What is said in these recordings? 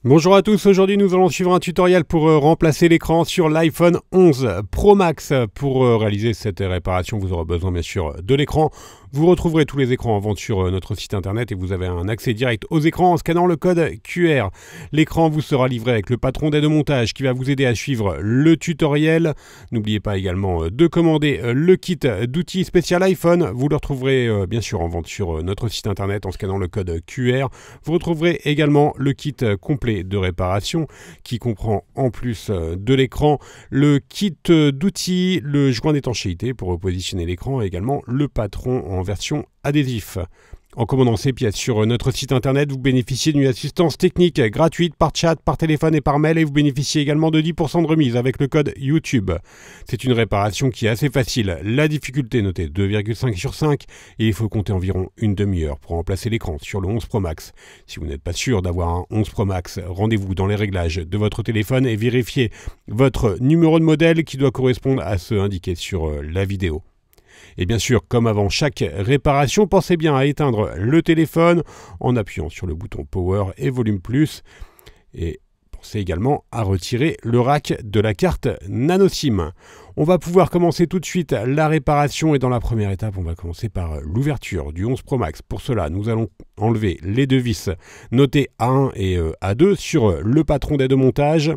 Bonjour à tous, aujourd'hui nous allons suivre un tutoriel pour remplacer l'écran sur l'iPhone 11 Pro Max. Pour réaliser cette réparation, vous aurez besoin bien sûr de l'écran. Vous retrouverez tous les écrans en vente sur notre site internet et vous avez un accès direct aux écrans en scannant le code QR. L'écran vous sera livré avec le patron d'aide au montage qui va vous aider à suivre le tutoriel. N'oubliez pas également de commander le kit d'outils spécial iPhone. Vous le retrouverez bien sûr en vente sur notre site internet en scannant le code QR. Vous retrouverez également le kit complet de réparation qui comprend en plus de l'écran le kit d'outils, le joint d'étanchéité pour repositionner l'écran et également le patron en version adhésif. En commandant ces pièces sur notre site internet, vous bénéficiez d'une assistance technique gratuite par chat, par téléphone et par mail et vous bénéficiez également de 10% de remise avec le code YouTube. C'est une réparation qui est assez facile. La difficulté notée 2,5 sur 5 et il faut compter environ une demi-heure pour remplacer l'écran sur le 11 Pro Max. Si vous n'êtes pas sûr d'avoir un 11 Pro Max, rendez-vous dans les réglages de votre téléphone et vérifiez votre numéro de modèle qui doit correspondre à ceux indiqués sur la vidéo. Et bien sûr, comme avant chaque réparation, pensez bien à éteindre le téléphone en appuyant sur le bouton Power et Volume Plus. Et pensez également à retirer le rack de la carte Nano SIM. On va pouvoir commencer tout de suite la réparation et dans la première étape, on va commencer par l'ouverture du 11 Pro Max. Pour cela, nous allons enlever les deux vis notées A1 et A2 sur le patron d'aide au montage.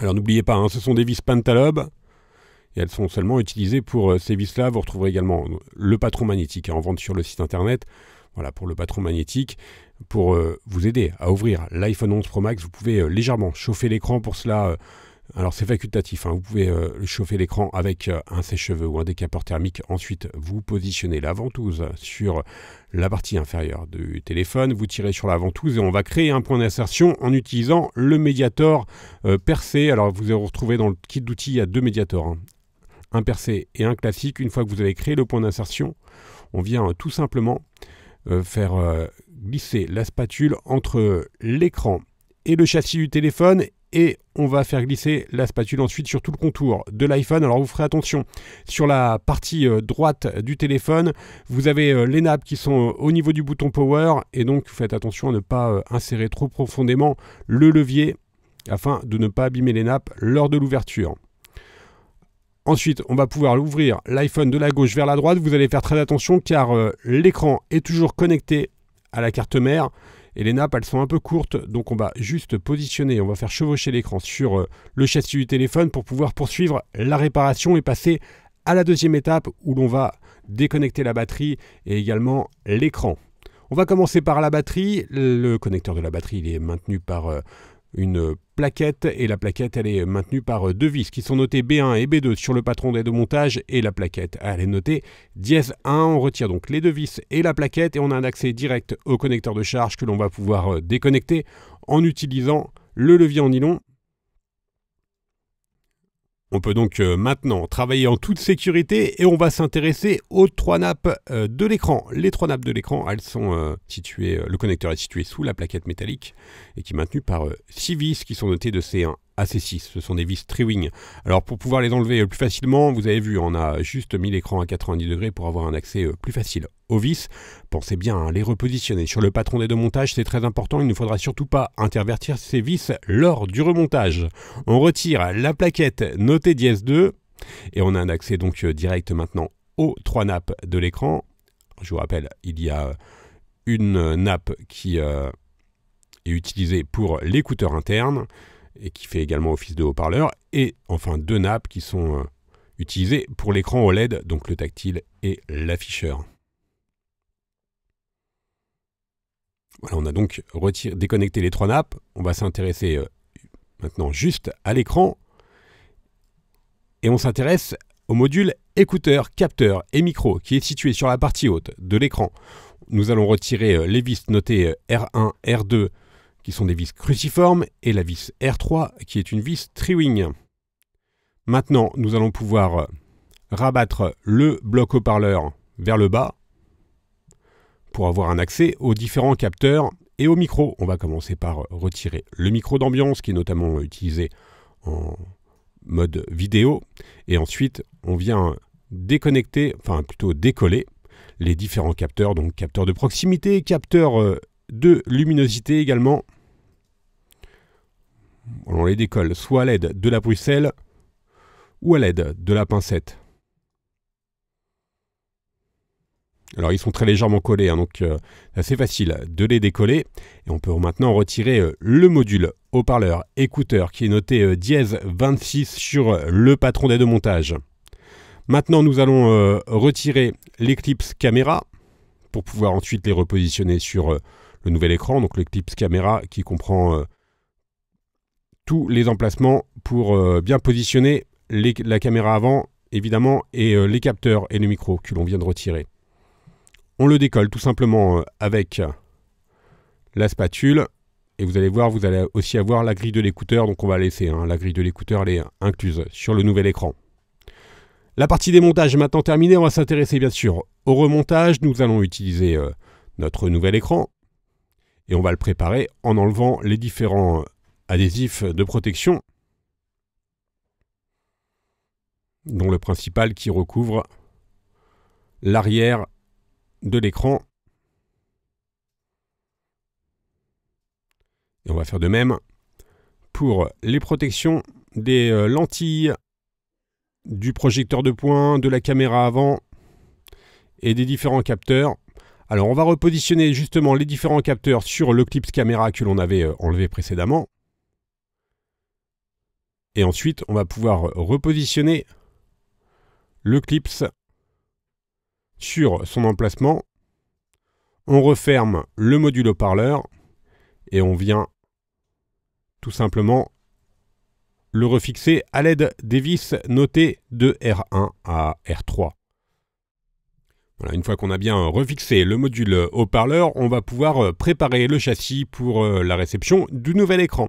Alors n'oubliez pas, ce sont des vis Pentalobe. Et elles sont seulement utilisées pour ces vis-là. Vous retrouverez également le patron magnétique en vente sur le site internet. Voilà, pour le patron magnétique. Pour vous aider à ouvrir l'iPhone 11 Pro Max, vous pouvez légèrement chauffer l'écran. Pour cela, alors c'est facultatif, vous pouvez chauffer l'écran avec un sèche-cheveux ou un décapeur thermique. Ensuite, vous positionnez la ventouse sur la partie inférieure du téléphone. Vous tirez sur la ventouse et on va créer un point d'insertion en utilisant le médiator percé. Alors vous retrouvez dans le kit d'outils, il y a deux médiators. Un percé et un classique. Une fois que vous avez créé le point d'insertion, on vient tout simplement faire glisser la spatule entre l'écran et le châssis du téléphone et on va faire glisser la spatule ensuite sur tout le contour de l'iPhone. Alors vous ferez attention, sur la partie droite du téléphone, vous avez les nappes qui sont au niveau du bouton Power et donc faites attention à ne pas insérer trop profondément le levier afin de ne pas abîmer les nappes lors de l'ouverture. Ensuite, on va pouvoir ouvrir l'iPhone de la gauche vers la droite. Vous allez faire très attention car l'écran est toujours connecté à la carte mère et les nappes, elles sont un peu courtes. Donc, on va juste positionner, on va faire chevaucher l'écran sur le châssis du téléphone pour pouvoir poursuivre la réparation et passer à la deuxième étape où l'on va déconnecter la batterie et également l'écran. On va commencer par la batterie. Le connecteur de la batterie, il est maintenu par une plaquette et la plaquette elle est maintenue par deux vis qui sont notées B1 et B2 sur le patron d'aide au montage et la plaquette elle est notée dièse 1. On retire donc les deux vis et la plaquette et on a un accès direct au connecteur de charge que l'on va pouvoir déconnecter en utilisant le levier en nylon. On peut donc maintenant travailler en toute sécurité et on va s'intéresser aux trois nappes de l'écran. Les trois nappes de l'écran, elles sont situées, le connecteur est situé sous la plaquette métallique et qui est maintenu par 6 vis qui sont notées de C1 à C6. Ce sont des vis Triwing. Alors pour pouvoir les enlever plus facilement, vous avez vu, on a juste mis l'écran à 90 degrés pour avoir un accès plus facile aux vis. Pensez bien à les repositionner sur le patron d'aide au montage, c'est très important. Il ne faudra surtout pas intervertir ces vis lors du remontage. On retire la plaquette notée dièse 2 et on a un accès donc direct maintenant aux trois nappes de l'écran. Je vous rappelle, il y a une nappe qui est utilisée pour l'écouteur interne et qui fait également office de haut-parleur, et enfin deux nappes qui sont utilisées pour l'écran OLED, donc le tactile et l'afficheur. Voilà, on a donc déconnecté les trois nappes. On va s'intéresser maintenant juste à l'écran et on s'intéresse au module écouteur, capteur et micro qui est situé sur la partie haute de l'écran. Nous allons retirer les vis notées R1, R2 qui sont des vis cruciformes et la vis R3 qui est une vis Triwing. Maintenant, nous allons pouvoir rabattre le bloc haut-parleur vers le bas pour avoir un accès aux différents capteurs et aux micros. On va commencer par retirer le micro d'ambiance qui est notamment utilisé en mode vidéo et ensuite on vient déconnecter, enfin plutôt décoller les différents capteurs, donc capteur de proximité, capteur de luminosité également. On les décolle soit à l'aide de la Bruxelles ou à l'aide de la pincette. Alors ils sont très légèrement collés, donc c'est assez facile de les décoller. Et on peut maintenant retirer le module haut-parleur écouteur qui est noté dièse 26 sur le patron d'aide au montage. Maintenant nous allons retirer les clips caméra pour pouvoir ensuite les repositionner sur le nouvel écran. Donc le clips caméra qui comprend tous les emplacements pour bien positionner la caméra avant évidemment et les capteurs et le micro que l'on vient de retirer. On le décolle tout simplement avec la spatule et vous allez voir, vous allez aussi avoir la grille de l'écouteur, donc on va laisser la grille de l'écouteur, elle est incluse sur le nouvel écran. La partie démontage est maintenant terminée, on va s'intéresser bien sûr au remontage. Nous allons utiliser notre nouvel écran et on va le préparer en enlevant les différents adhésifs de protection, dont le principal qui recouvre l'arrière de l'écran. Et on va faire de même pour les protections des lentilles, du projecteur de pointe, de la caméra avant et des différents capteurs. Alors on va repositionner justement les différents capteurs sur le clips caméra que l'on avait enlevé précédemment. Et ensuite on va pouvoir repositionner le clips sur son emplacement. On referme le module haut-parleur et on vient tout simplement le refixer à l'aide des vis notées de R1 à R3. Voilà, une fois qu'on a bien refixé le module haut-parleur, on va pouvoir préparer le châssis pour la réception du nouvel écran.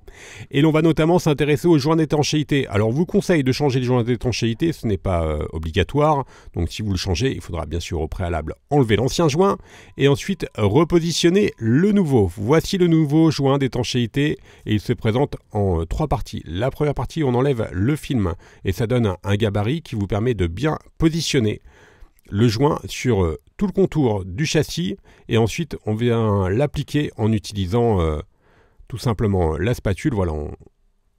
Et l'on va notamment s'intéresser aux joints d'étanchéité. Alors, je vous conseille de changer les joints d'étanchéité, ce n'est pas obligatoire. Donc, si vous le changez, il faudra bien sûr au préalable enlever l'ancien joint et ensuite repositionner le nouveau. Voici le nouveau joint d'étanchéité et il se présente en 3 parties. La première partie, on enlève le film et ça donne un gabarit qui vous permet de bien positionner le joint sur tout le contour du châssis et ensuite on vient l'appliquer en utilisant tout simplement la spatule. Voilà,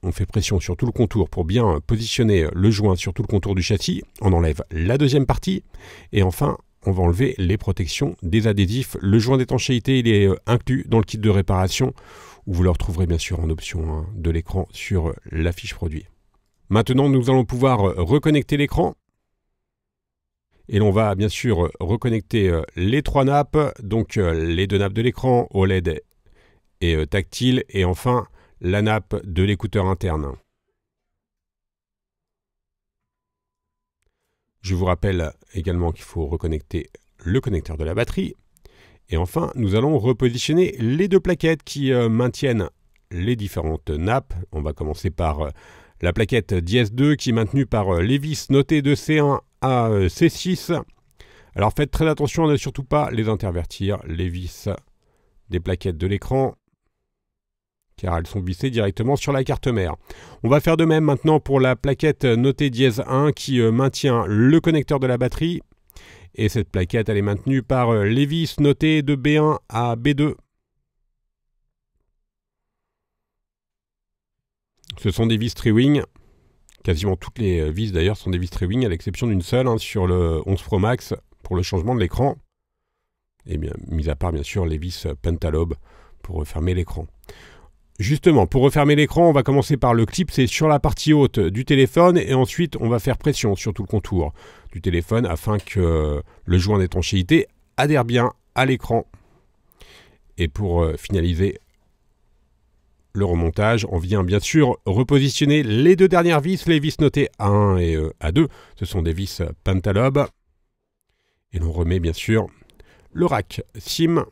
on fait pression sur tout le contour pour bien positionner le joint sur tout le contour du châssis. On enlève la deuxième partie et enfin on va enlever les protections des adhésifs. Le joint d'étanchéité il est inclus dans le kit de réparation où vous le retrouverez bien sûr en option de l'écran sur la fiche produit. Maintenant nous allons pouvoir reconnecter l'écran. Et l'on va bien sûr reconnecter les 3 nappes, donc les 2 nappes de l'écran, OLED et tactile, et enfin la nappe de l'écouteur interne. Je vous rappelle également qu'il faut reconnecter le connecteur de la batterie. Et enfin, nous allons repositionner les 2 plaquettes qui maintiennent les différentes nappes. On va commencer par la plaquette dièse 2 qui est maintenue par les vis notées de C1 à C6. Alors faites très attention à ne surtout pas les intervertir, les vis des plaquettes de l'écran, car elles sont vissées directement sur la carte mère. On va faire de même maintenant pour la plaquette notée dièse 1 qui maintient le connecteur de la batterie. Et cette plaquette elle est maintenue par les vis notées de B1 à B2. Ce sont des vis Triwing. Quasiment toutes les vis d'ailleurs sont des vis Triwing à l'exception d'une seule sur le 11 Pro Max pour le changement de l'écran. Et bien, mis à part bien sûr les vis Pentalobe pour refermer l'écran. Justement, pour refermer l'écran, on va commencer par le clip, c'est sur la partie haute du téléphone et ensuite on va faire pression sur tout le contour du téléphone afin que le joint d'étanchéité adhère bien à l'écran. Et pour finaliser le remontage, on vient bien sûr repositionner les 2 dernières vis, les vis notées A1 et A2. Ce sont des vis Pentalobe. Et l'on remet bien sûr le rack SIM.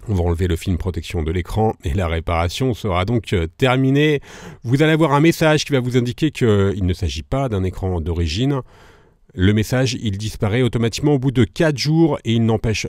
On va enlever le film protection de l'écran et la réparation sera donc terminée. Vous allez avoir un message qui va vous indiquer qu'il ne s'agit pas d'un écran d'origine. Le message, il disparaît automatiquement au bout de 4 jours et il n'empêche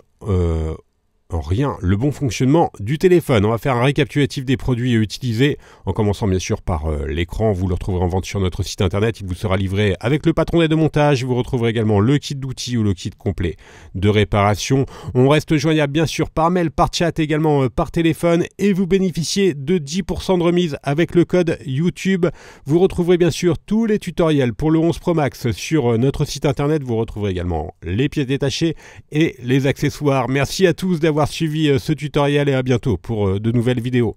en rien le bon fonctionnement du téléphone. On va faire un récapitulatif des produits utilisés, en commençant bien sûr par l'écran. Vous le retrouverez en vente sur notre site internet. Il vous sera livré avec le patron d'aide de montage. Vous retrouverez également le kit d'outils ou le kit complet de réparation. On reste joignable bien sûr par mail, par chat, également par téléphone, et vous bénéficiez de 10% de remise avec le code YouTube. Vous retrouverez bien sûr tous les tutoriels pour le 11 Pro Max sur notre site internet. Vous retrouverez également les pièces détachées et les accessoires. Merci à tous d'avoir suivi ce tutoriel et à bientôt pour de nouvelles vidéos.